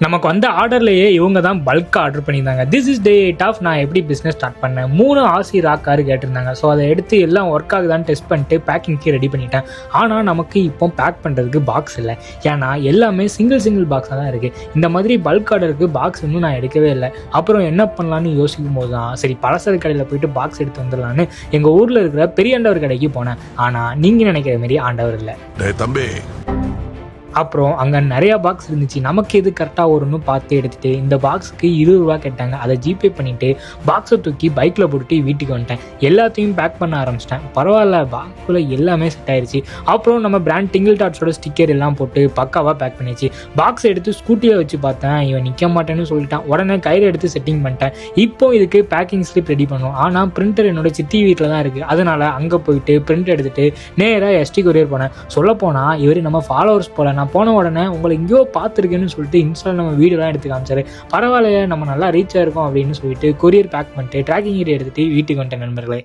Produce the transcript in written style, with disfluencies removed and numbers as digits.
நமக்கு வந்த ஆர்டர்லேயே இவங்க தான் பல்காக ஆர்டர் பண்ணியிருந்தாங்க. திஸ் இஸ் டே 8 ஆஃப் நான் எப்படி பிஸ்னஸ் ஸ்டார்ட் பண்ணேன். 3 ஆசி ராக் கார் கேட்டிருந்தாங்க. ஸோ அதை எடுத்து எல்லாம் ஒர்க் ஆகுதான்னு டெஸ்ட் பண்ணிட்டு பேக்கிங்க்கு ரெடி பண்ணிட்டேன். ஆனால் நமக்கு இப்போ பேக் பண்ணுறதுக்கு பாக்ஸ் இல்லை. ஏன்னா எல்லாமே சிங்கிள் பாக்ஸாக தான் இருக்குது. இந்த மாதிரி பல்க் ஆர்டருக்கு பாக்ஸ் இன்னும் நான் எடுக்கவே இல்லை. அப்புறம் என்ன பண்ணலான்னு யோசிக்கும் போது தான் சரி பலசர கடையில் போயிட்டு பாக்ஸ் எடுத்து வந்துடலான்னு எங்கள் ஊரில் இருக்கிற பெரிய ஆண்டவர் கடைக்கு போனேன். ஆனால் நீங்கள் நினைக்கிற மாரி ஆண்டவர் இல்லை. தம்பி, அப்புறம் அங்கே நிறையா பாக்ஸ் இருந்துச்சு. நமக்கு எது கரெக்டாக வரும்னு பார்த்து எடுத்துகிட்டு இந்த பாக்ஸுக்கு 20 ரூபா கேட்டாங்க. அதை ஜிபே பண்ணிவிட்டு பாக்ஸை தூக்கி பைக்கில் போட்டுட்டு வீட்டுக்கு வந்துட்டேன். எல்லாத்தையும் பேக் பண்ண ஆரம்பிச்சிட்டேன். பரவாயில்ல, பாக்ஸில் எல்லாமே செட் ஆயிடுச்சு. அப்புறம் நம்ம பிராண்ட் டிங்கிள் டாட்ஸோட ஸ்டிக்கர் எல்லாம் போட்டு பக்காவாக பேக் பண்ணிடுச்சு. பாக்ஸ் எடுத்து ஸ்கூட்டியில் வச்சு பார்த்தேன். இவன் நிற்க மாட்டேன்னு சொல்லிட்டான். உடனே கயிறு எடுத்து செட்டிங் பண்ணிட்டேன். இப்போ இதுக்கு பேக்கிங் ஸ்லிப் ரெடி பண்ணும். ஆனால் பிரிண்டர் என்னோட சித்தி வீட்டில் தான் இருக்குது. அதனால் அங்கே போயிட்டு பிரிண்ட் எடுத்துகிட்டு நேராக எஸ்டி கொரியர் போனேன். சொல்லப்போனால் இவர் நம்ம ஃபாலோவர்ஸ் போல. நான் போன உடனே உங்களை எங்கேயோ பார்த்துருக்கேன்னு சொல்லிட்டு இன்ஸ்டால் நம்ம வீடியோலாம் எடுத்து காமிச்சாரு. பரவாயில்லையே, நம்ம நல்லா ரீச் ஆயிருக்கோம் அப்படின்னு சொல்லிட்டு கொரியர் பேக் பண்ணிட்டு ட்ராக்கிங் எடுத்துகிட்டு வீட்டுக்கு வந்துட்டேன் நண்பர்களே.